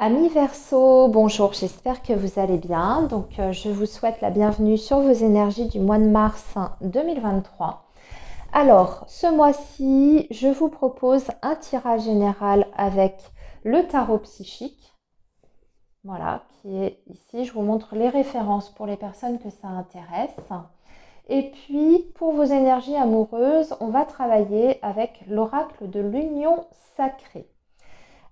Amis Verseau, bonjour, j'espère que vous allez bien. Je vous souhaite la bienvenue sur vos énergies du mois de mars 2023. Alors, ce mois-ci, je vous propose un tirage général avec le tarot psychique. Voilà, qui est ici. Je vous montre les références pour les personnes que ça intéresse. Et puis, pour vos énergies amoureuses, on va travailler avec l'oracle de l'union sacrée.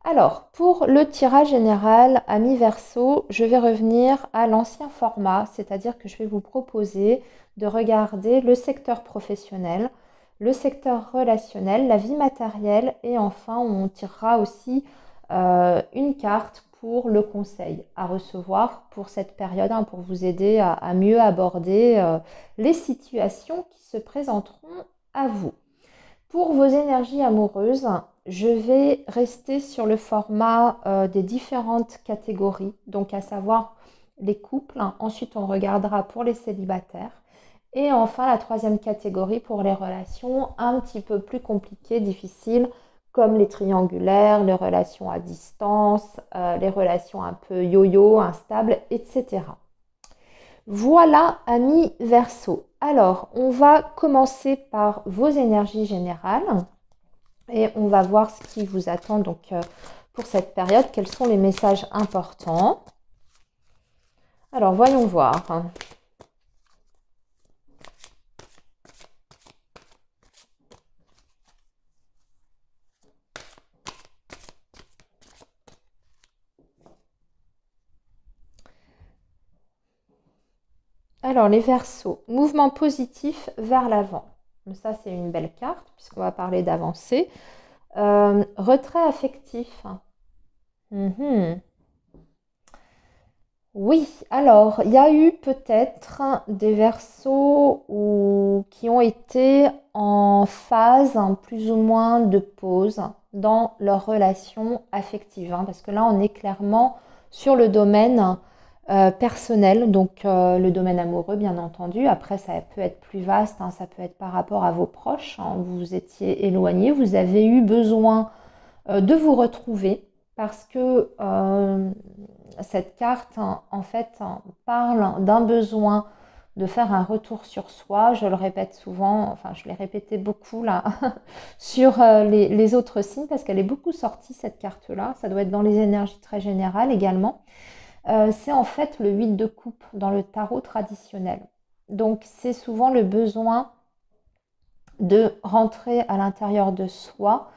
Alors, pour le tirage général, amis Verseau, je vais revenir à l'ancien format, c'est-à-dire que je vais vous proposer de regarder le secteur professionnel, le secteur relationnel, la vie matérielle et enfin on tirera aussi une carte pour le conseil à recevoir pour cette période, pour vous aider à mieux aborder les situations qui se présenteront à vous. Pour vos énergies amoureuses, je vais rester sur le format des différentes catégories, donc à savoir les couples. Ensuite, on regardera pour les célibataires. Et enfin, la troisième catégorie pour les relations un petit peu plus compliquées, difficiles, comme les triangulaires, les relations à distance, les relations un peu yo-yo, instables, etc. Voilà, amis Verseau. Alors, on va commencer par vos énergies générales et on va voir ce qui vous attend pour cette période, quels sont les messages importants. Alors, voyons voir. Alors, les Verseaux, mouvement positif vers l'avant. Ça, c'est une belle carte puisqu'on va parler d'avancée. Retrait affectif. Oui, alors il y a eu peut-être des Verseaux qui ont été en phase plus ou moins de pause dans leur relation affective, parce que là on est clairement sur le domaine personnel, donc le domaine amoureux bien entendu. Après ça peut être plus vaste, ça peut être par rapport à vos proches, vous vous étiez éloignés, vous avez eu besoin de vous retrouver parce que cette carte, en fait, parle d'un besoin de faire un retour sur soi. Je le répète souvent, enfin, je l'ai répété beaucoup là, sur les autres signes, parce qu'elle est beaucoup sortie, cette carte-là. Ça doit être dans les énergies très générales également. C'est en fait le 8 de coupe dans le tarot traditionnel. Donc, c'est souvent le besoin de rentrer à l'intérieur de soi.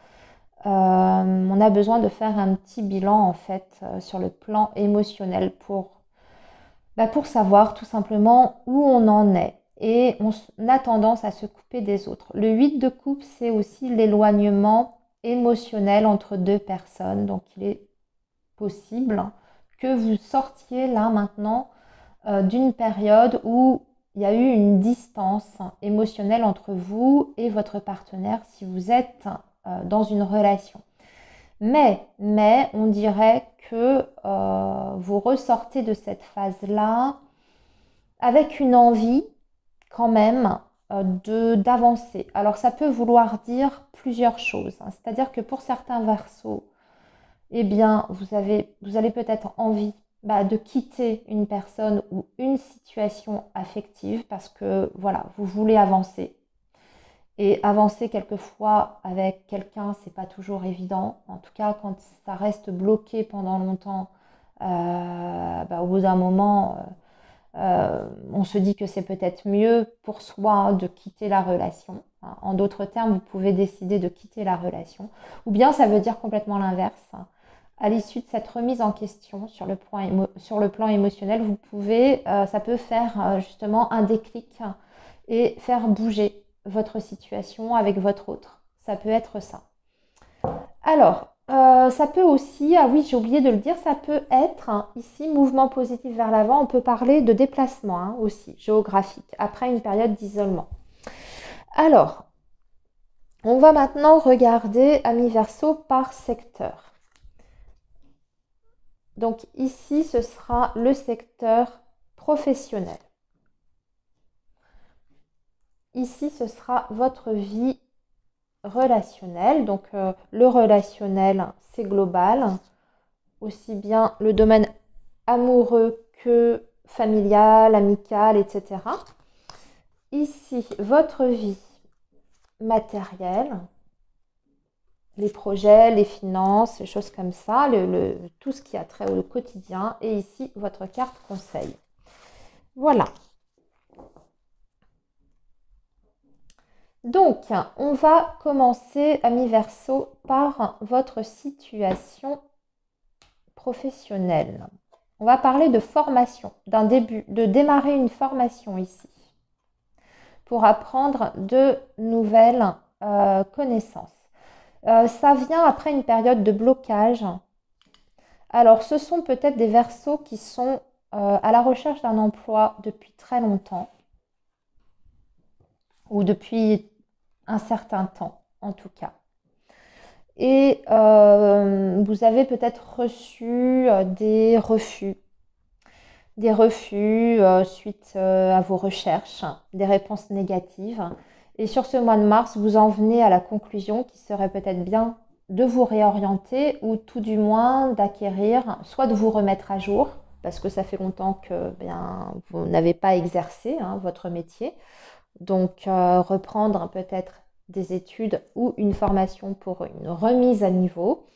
On a besoin de faire un petit bilan en fait sur le plan émotionnel pour savoir tout simplement où on en est. Et on a tendance à se couper des autres. Le 8 de coupe, c'est aussi l'éloignement émotionnel entre deux personnes. Donc il est possible que vous sortiez là maintenant d'une période où il y a eu une distance émotionnelle entre vous et votre partenaire si vous êtes dans une relation. Mais on dirait que vous ressortez de cette phase-là avec une envie quand même d'avancer. Alors ça peut vouloir dire plusieurs choses. C'est-à-dire que pour certains Verseaux, eh bien, vous allez peut-être envie de quitter une personne ou une situation affective parce que voilà, vous voulez avancer. Et avancer quelquefois avec quelqu'un, c'est pas toujours évident. En tout cas, quand ça reste bloqué pendant longtemps, au bout d'un moment, on se dit que c'est peut-être mieux pour soi de quitter la relation. En d'autres termes, vous pouvez décider de quitter la relation. Ou bien ça veut dire complètement l'inverse. À l'issue de cette remise en question sur le plan émotionnel, ça peut faire justement un déclic et faire bouger votre situation avec votre autre. Ça peut être ça. Alors, ça peut aussi, ah oui, j'ai oublié de le dire, ça peut être ici mouvement positif vers l'avant. On peut parler de déplacement aussi géographique après une période d'isolement. Alors, on va maintenant regarder amis Verseau par secteur. Donc ici, ce sera le secteur professionnel. Ici, ce sera votre vie relationnelle. Donc le relationnel, c'est global. aussi bien le domaine amoureux que familial, amical, etc. Ici, votre vie matérielle, les projets, les finances, les choses comme ça, tout ce qui a trait au quotidien. Et ici, votre carte conseil. Voilà. Donc, on va commencer, amis Verseau, par votre situation professionnelle. On va parler de formation, d'un début, de démarrer une formation ici, pour apprendre de nouvelles connaissances. Ça vient après une période de blocage. Alors, ce sont peut-être des Verseaux qui sont à la recherche d'un emploi depuis très longtemps, ou depuis un certain temps en tout cas. Et vous avez peut-être reçu des refus suite à vos recherches, des réponses négatives. Et sur ce mois de mars, vous en venez à la conclusion qu'il serait peut-être bien de vous réorienter ou tout du moins d'acquérir, soit de vous remettre à jour, parce que ça fait longtemps que vous n'avez pas exercé votre métier. Donc reprendre peut-être des études ou une formation pour une remise à niveau.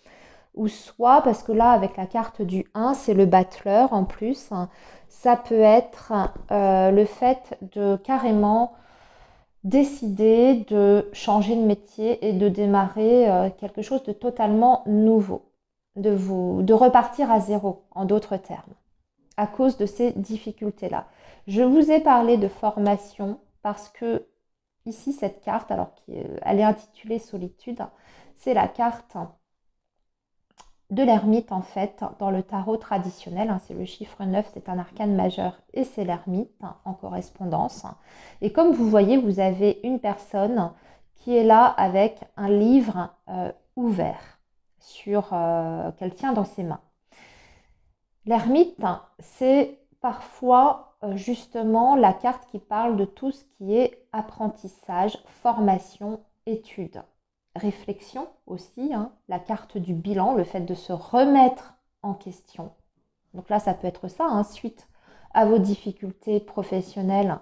Ou soit, parce que là, avec la carte du 1, c'est le battleur en plus, ça peut être le fait de carrément décider de changer de métier et de démarrer quelque chose de totalement nouveau, de repartir à zéro, en d'autres termes, à cause de ces difficultés-là. Je vous ai parlé de formation parce que ici, cette carte, alors elle est intitulée Solitude, c'est la carte de l'ermite en fait dans le tarot traditionnel, c'est le chiffre 9, c'est un arcane majeur et c'est l'ermite en correspondance. Et comme vous voyez, vous avez une personne qui est là avec un livre ouvert qu'elle tient dans ses mains. L'ermite, c'est parfois justement la carte qui parle de tout ce qui est apprentissage, formation, études. Réflexion aussi, la carte du bilan, le fait de se remettre en question. Donc là, ça peut être ça, suite à vos difficultés professionnelles,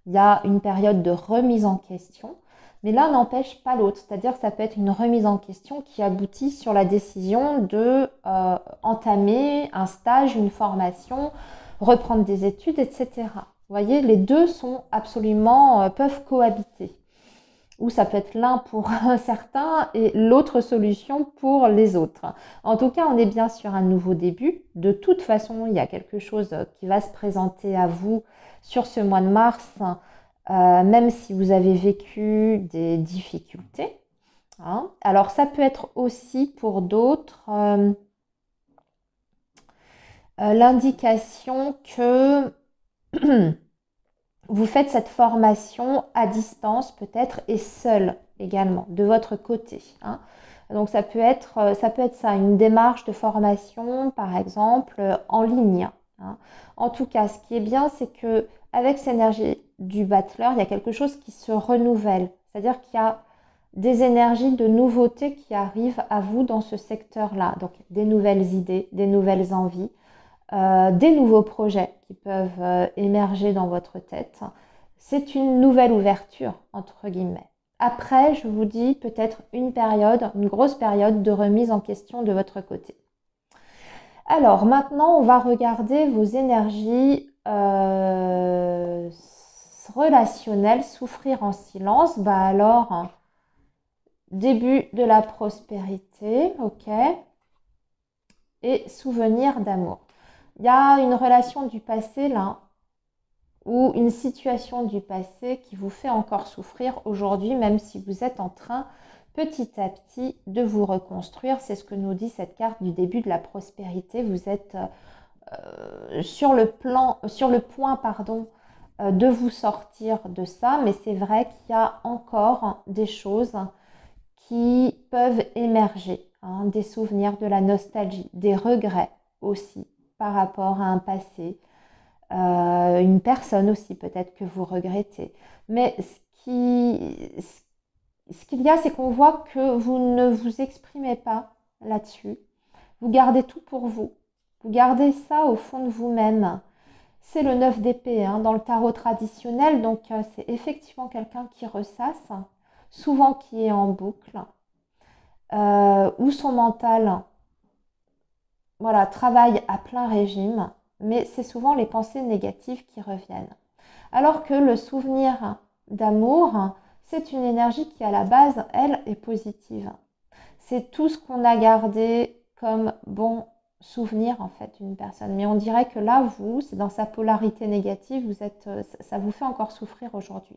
il y a une période de remise en question. Mais l'un n'empêche pas l'autre, c'est-à-dire que ça peut être une remise en question qui aboutit sur la décision de entamer un stage, une formation, reprendre des études, etc. Vous voyez, les deux sont absolument, peuvent cohabiter. Ou ça peut être l'un pour certains et l'autre solution pour les autres. En tout cas, on est bien sur un nouveau début. De toute façon, il y a quelque chose qui va se présenter à vous sur ce mois de mars, même si vous avez vécu des difficultés. Alors, ça peut être aussi pour d'autres l'indication que vous faites cette formation à distance peut-être et seul également, de votre côté. Donc ça peut être ça, une démarche de formation par exemple en ligne. En tout cas, ce qui est bien, c'est que avec cette énergie du battleur, il y a quelque chose qui se renouvelle. C'est-à-dire qu'il y a des énergies de nouveauté qui arrivent à vous dans ce secteur-là. Donc des nouvelles idées, des nouvelles envies. Des nouveaux projets qui peuvent émerger dans votre tête. C'est une nouvelle ouverture, entre guillemets. Après, je vous dis peut-être une grosse période de remise en question de votre côté. Alors, maintenant, on va regarder vos énergies relationnelles, souffrir en silence. Alors, début de la prospérité, ok, et souvenir d'amour. Il y a une relation du passé là, ou une situation du passé qui vous fait encore souffrir aujourd'hui, même si vous êtes en train petit à petit de vous reconstruire. C'est ce que nous dit cette carte du début de la prospérité. Vous êtes sur le point de vous sortir de ça, mais c'est vrai qu'il y a encore des choses qui peuvent émerger, des souvenirs, de la nostalgie, des regrets aussi par rapport à un passé, une personne aussi peut-être que vous regrettez. Mais ce qu'il y a, c'est qu'on voit que vous ne vous exprimez pas là-dessus. Vous gardez tout pour vous. Vous gardez ça au fond de vous-même. C'est le 9 d'épée hein, dans le tarot traditionnel, donc c'est effectivement quelqu'un qui ressasse, souvent qui est en boucle, où son mental voilà, travaille à plein régime, mais c'est souvent les pensées négatives qui reviennent. Alors que le souvenir d'amour, c'est une énergie qui à la base, elle, est positive. C'est tout ce qu'on a gardé comme bon souvenir en fait d'une personne. Mais on dirait que là, vous, c'est dans sa polarité négative, vous êtes, ça vous fait encore souffrir aujourd'hui.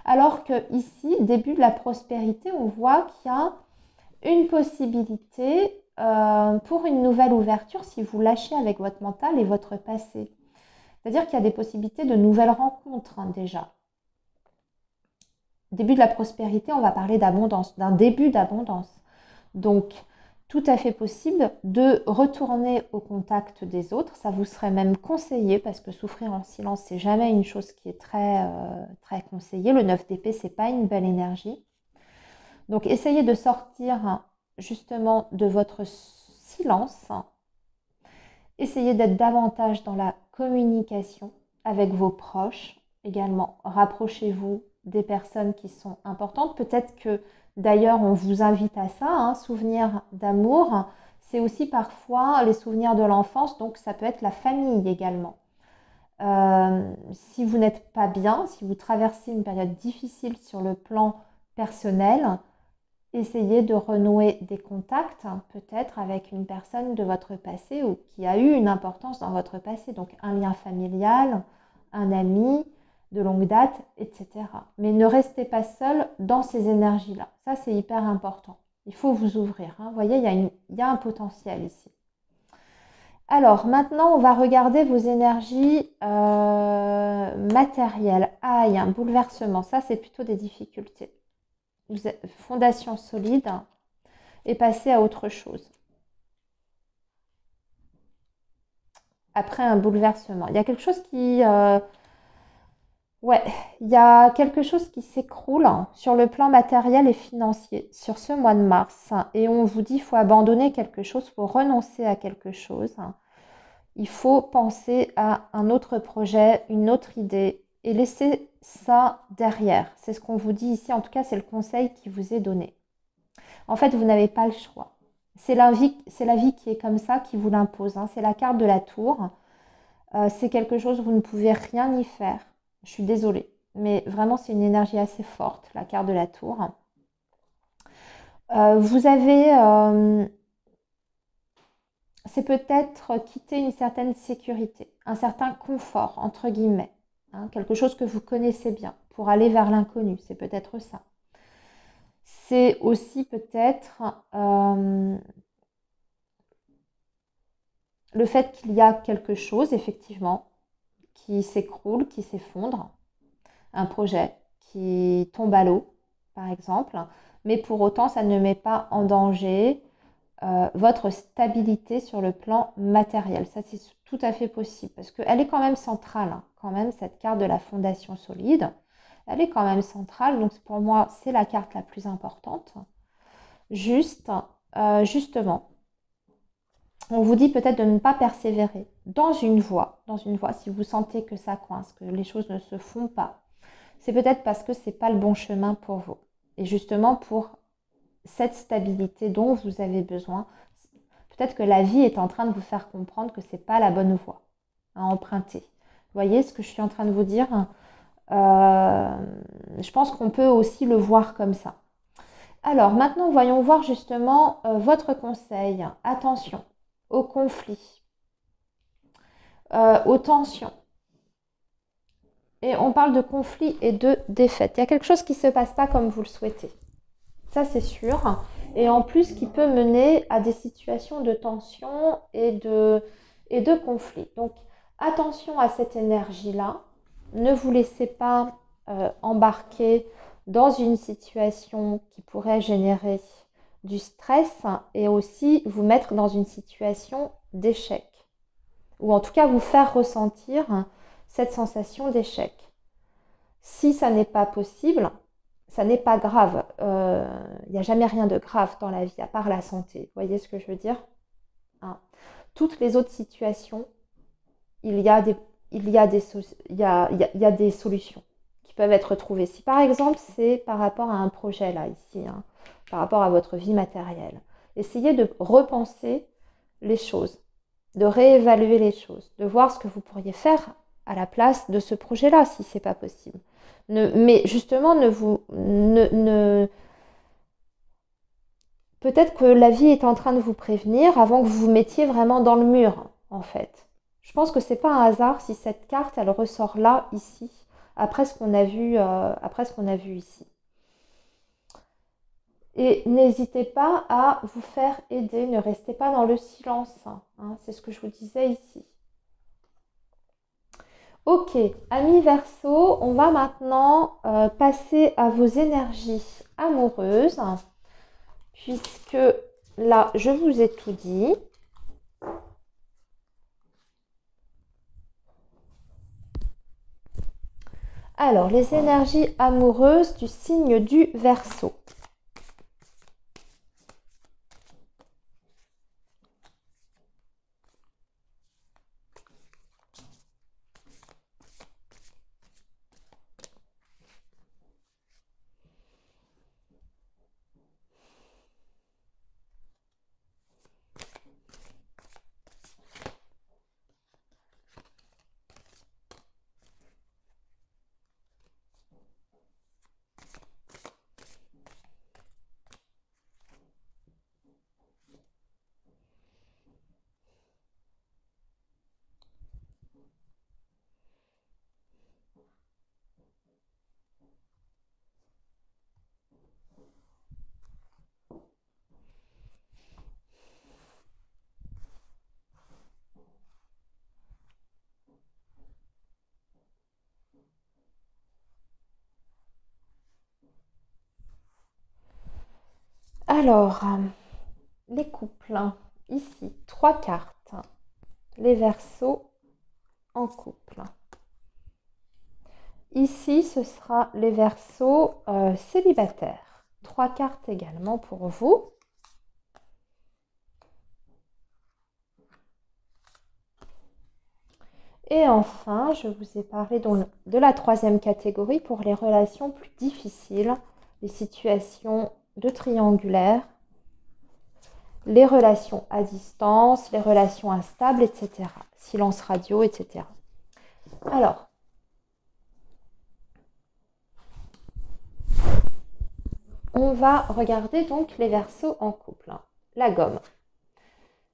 Alors que ici, début de la prospérité, on voit qu'il y a une possibilité pour une nouvelle ouverture si vous lâchez avec votre mental et votre passé. C'est-à-dire qu'il y a des possibilités de nouvelles rencontres hein, déjà. Début de la prospérité, on va parler d'abondance, d'un début d'abondance. Donc, tout à fait possible de retourner au contact des autres. Ça vous serait même conseillé parce que souffrir en silence, c'est jamais une chose qui est très conseillée. Le 9 d'épée, c'est pas une belle énergie. Donc, essayez de sortir justement de votre silence. Essayez d'être davantage dans la communication avec vos proches. Également, rapprochez-vous des personnes qui sont importantes. Peut-être que d'ailleurs, on vous invite à ça, hein, souvenirs d'amour. C'est aussi parfois les souvenirs de l'enfance, donc ça peut être la famille également. Si vous n'êtes pas bien, si vous traversez une période difficile sur le plan personnel, essayez de renouer des contacts, hein, peut-être avec une personne de votre passé ou qui a eu une importance dans votre passé, donc un lien familial, un ami de longue date, etc. Mais ne restez pas seul dans ces énergies-là. Ça, c'est hyper important. Il faut vous ouvrir. Hein. Vous voyez, il y a un potentiel ici. Alors, maintenant, on va regarder vos énergies matérielles. Ah, il y a un bouleversement. Ça, c'est plutôt des difficultés. Vous êtes fondation solide et passer à autre chose. Après un bouleversement. Il y a quelque chose qui... ouais, il y a quelque chose qui s'écroule sur le plan matériel et financier sur ce mois de mars. Et on vous dit qu'il faut abandonner quelque chose, il faut renoncer à quelque chose. Il faut penser à un autre projet, une autre idée et laisser ça derrière. C'est ce qu'on vous dit ici, en tout cas c'est le conseil qui vous est donné. En fait, vous n'avez pas le choix. C'est la vie qui est comme ça, qui vous l'impose. Hein. C'est la carte de la tour. C'est quelque chose où vous ne pouvez rien y faire. Je suis désolée. Mais vraiment, c'est une énergie assez forte, la carte de la tour. Vous avez... c'est peut-être quitter une certaine sécurité, un certain confort, entre guillemets. Hein, quelque chose que vous connaissez bien, pour aller vers l'inconnu. C'est peut-être ça. C'est aussi peut-être le fait qu'il y a quelque chose, effectivement, qui s'écroule, qui s'effondre, un projet qui tombe à l'eau, par exemple, mais pour autant, ça ne met pas en danger votre stabilité sur le plan matériel. Ça, c'est tout à fait possible, parce qu'elle est quand même centrale, hein, quand même, cette carte de la fondation solide. Elle est quand même centrale, donc pour moi, c'est la carte la plus importante. Justement, on vous dit peut-être de ne pas persévérer dans une voie, si vous sentez que ça coince, que les choses ne se font pas. C'est peut-être parce que ce n'est pas le bon chemin pour vous. Et justement, pour cette stabilité dont vous avez besoin, peut-être que la vie est en train de vous faire comprendre que ce n'est pas la bonne voie à emprunter. Vous voyez ce que je suis en train de vous dire? Je pense qu'on peut aussi le voir comme ça. Alors maintenant, voyons voir justement votre conseil. Attention aux conflits, aux tensions. Et on parle de conflits et de défaites. Il y a quelque chose qui ne se passe pas comme vous le souhaitez. Ça, c'est sûr. Et en plus, qui peut mener à des situations de tension et de conflit. Donc, attention à cette énergie-là. Ne vous laissez pas embarquer dans une situation qui pourrait générer du stress et aussi vous mettre dans une situation d'échec. Ou en tout cas, vous faire ressentir cette sensation d'échec. Si ça n'est pas possible, ça n'est pas grave. Il n'y a jamais rien de grave dans la vie, à part la santé. Vous voyez ce que je veux dire? toutes les autres situations, il y a des, il y a des, il y a des solutions qui peuvent être trouvées. Si par exemple, c'est par rapport à un projet là, ici, hein, par rapport à votre vie matérielle, essayez de repenser les choses, de réévaluer les choses, de voir ce que vous pourriez faire à la place de ce projet-là, si c'est pas possible. Mais justement, peut-être que la vie est en train de vous prévenir avant que vous vous mettiez vraiment dans le mur, en fait. Je pense que c'est pas un hasard si cette carte, elle ressort là, ici, après ce qu'on a vu, ici. Et n'hésitez pas à vous faire aider, ne restez pas dans le silence, hein, c'est ce que je vous disais ici. Ok, amis Verseau, on va maintenant passer à vos énergies amoureuses, puisque là, je vous ai tout dit. Alors, les énergies amoureuses du signe du Verseau. Alors, les couples, ici, 3 cartes. Les Verseaux en couple. Ici, ce sera les Verseaux célibataires. 3 cartes également pour vous. Et enfin, je vous ai parlé de la 3e catégorie pour les relations plus difficiles, les situations de triangulaire, les relations à distance, les relations instables, etc. Silence radio, etc. Alors, on va regarder donc les Verseaux en couple. La gomme,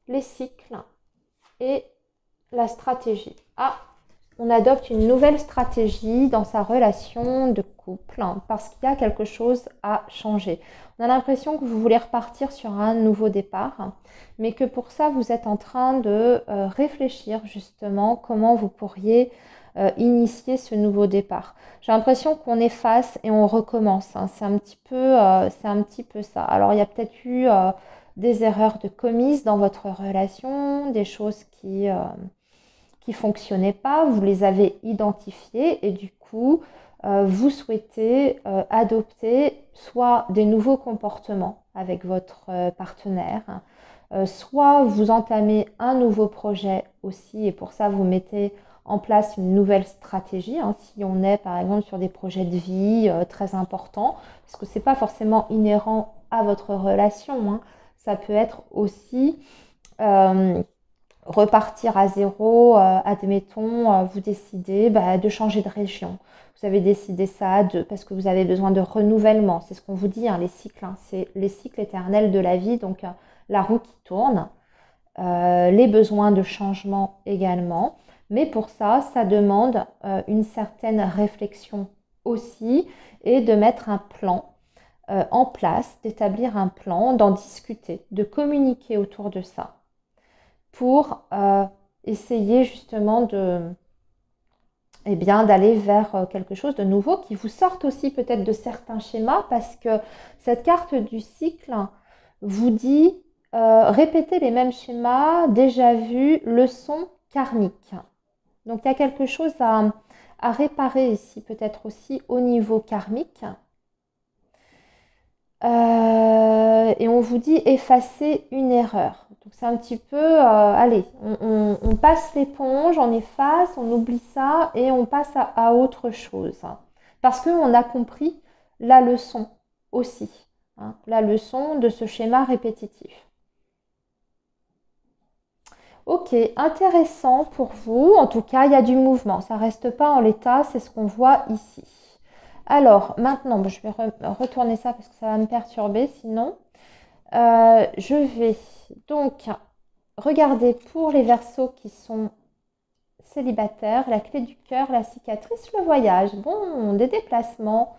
les cycles et la stratégie. Ah, on adopte une nouvelle stratégie dans sa relation de couple parce qu'il y a quelque chose à changer. On a l'impression que vous voulez repartir sur un nouveau départ, mais que pour ça, vous êtes en train de réfléchir justement comment vous pourriez initier ce nouveau départ. J'ai l'impression qu'on efface et on recommence. C'est un petit peu ça. Alors, il y a peut-être eu des erreurs de commises dans votre relation, des choses qui fonctionnaient pas, vous les avez identifiées et du coup, vous souhaitez adopter soit des nouveaux comportements avec votre partenaire, soit vous entamez un nouveau projet aussi et pour ça, vous mettez en place une nouvelle stratégie, si on est par exemple sur des projets de vie très importants, parce que ce n'est pas forcément inhérent à votre relation, ça peut être aussi repartir à zéro, admettons, vous décidez de changer de région. Vous avez décidé ça parce que vous avez besoin de renouvellement. C'est ce qu'on vous dit, les cycles. C'est les cycles éternels de la vie, donc la roue qui tourne, les besoins de changement également. Mais pour ça, ça demande une certaine réflexion aussi et de mettre un plan en place, d'établir un plan, d'en discuter, de communiquer autour de ça pour essayer justement d'aller vers quelque chose de nouveau qui vous sorte aussi peut-être de certains schémas parce que cette carte du cycle vous dit répéter les mêmes schémas déjà vus, leçons karmiques. Donc il y a quelque chose à réparer ici, peut-être aussi au niveau karmique. Et on vous dit effacer une erreur. Donc c'est un petit peu, allez, on passe l'éponge, on efface, on oublie ça et on passe à autre chose. Parce qu'on a compris la leçon aussi, hein, la leçon de ce schéma répétitif. Ok, intéressant pour vous. En tout cas, il y a du mouvement. Ça ne reste pas en l'état, c'est ce qu'on voit ici. Alors, maintenant, je vais retourner ça parce que ça va me perturber sinon. Je vais donc regarder pour les Verseaux qui sont célibataires, la clé du cœur, la cicatrice, le voyage. Bon, des déplacements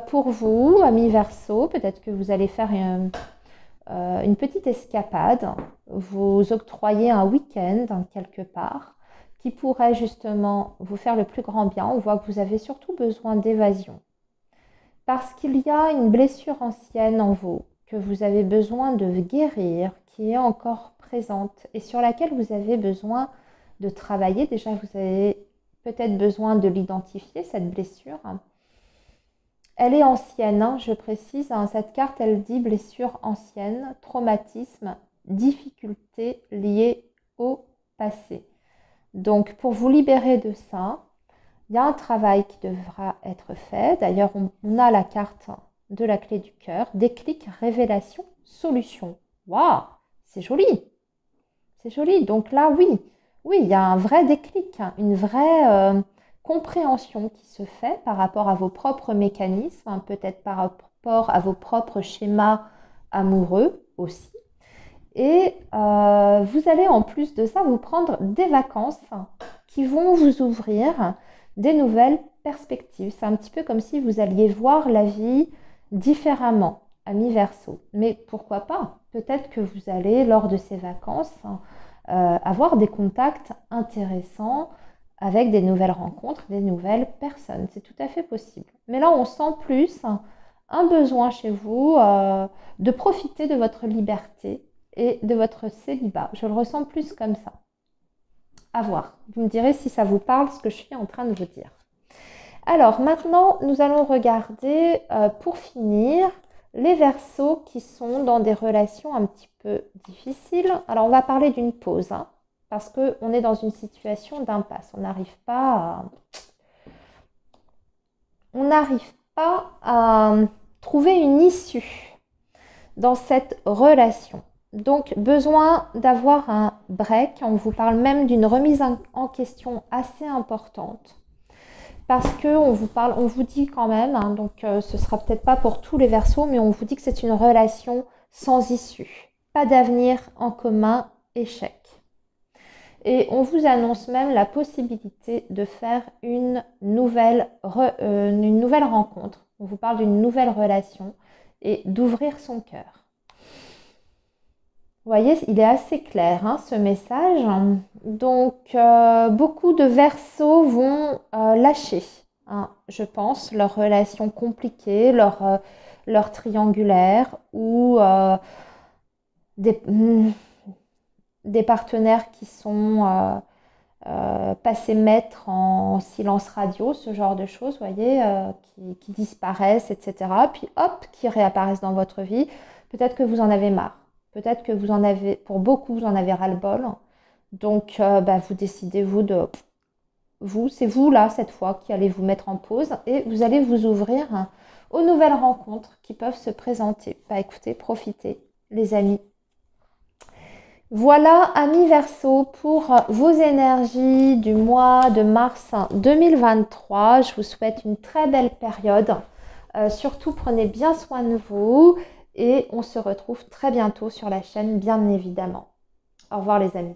pour vous, amis Verseaux. Peut-être que vous allez faire une petite escapade, vous octroyer un week-end quelque part qui pourrait justement vous faire le plus grand bien. On voit que vous avez surtout besoin d'évasion parce qu'il y a une blessure ancienne en vous que vous avez besoin de guérir, qui est encore présente et sur laquelle vous avez besoin de travailler. Déjà, vous avez peut-être besoin de l'identifier, cette blessure. Elle est ancienne, hein, je précise, hein, cette carte, elle dit blessure ancienne, traumatisme, difficulté liée au passé. Donc, pour vous libérer de ça, il y a un travail qui devra être fait. D'ailleurs, on a la carte de la clé du cœur, déclic, révélation, solution. Waouh, c'est joli. C'est joli. Donc là, oui, il y a un vrai déclic, hein, une vraie compréhension qui se fait par rapport à vos propres mécanismes, hein, peut-être par rapport à vos propres schémas amoureux aussi. Et vous allez en plus de ça vous prendre des vacances qui vont vous ouvrir des nouvelles perspectives. C'est un petit peu comme si vous alliez voir la vie différemment, amis Verseau. Mais pourquoi pas? Peut-être que vous allez, lors de ces vacances, avoir des contacts intéressants avec des nouvelles rencontres, des nouvelles personnes. C'est tout à fait possible. Mais là, on sent plus un besoin chez vous de profiter de votre liberté et de votre célibat. Je le ressens plus comme ça. À voir. Vous me direz si ça vous parle ce que je suis en train de vous dire. Alors maintenant, nous allons regarder pour finir les Verseaux qui sont dans des relations un petit peu difficiles. Alors on va parler d'une pause, hein, parce qu'on est dans une situation d'impasse. On n'arrive pas à trouver une issue dans cette relation. Donc, besoin d'avoir un break. On vous parle même d'une remise en question assez importante. Parce qu'on vous dit quand même, hein, donc ce sera peut-être pas pour tous les Verseaux, mais on vous dit que c'est une relation sans issue. Pas d'avenir en commun, échec. Et on vous annonce même la possibilité de faire une nouvelle rencontre. On vous parle d'une nouvelle relation et d'ouvrir son cœur. Vous voyez, il est assez clair, hein, ce message. Donc, beaucoup de Verseaux vont lâcher, hein, je pense, leur relation compliquée, leur triangulaire ou des partenaires qui sont passés maîtres en silence radio, ce genre de choses, vous voyez, qui disparaissent, etc. Puis hop, qui réapparaissent dans votre vie. Peut-être que vous en avez marre. Peut-être que vous en avez, pour beaucoup, vous en avez ras-le-bol. Donc, vous décidez, c'est vous là, cette fois, qui allez vous mettre en pause et vous allez vous ouvrir aux nouvelles rencontres qui peuvent se présenter. Écoutez, profitez, les amis. Voilà, amis Verseaux, pour vos énergies du mois de mars 2023. Je vous souhaite une très belle période. Surtout, prenez bien soin de vous. Et on se retrouve très bientôt sur la chaîne, bien évidemment. Au revoir les amis.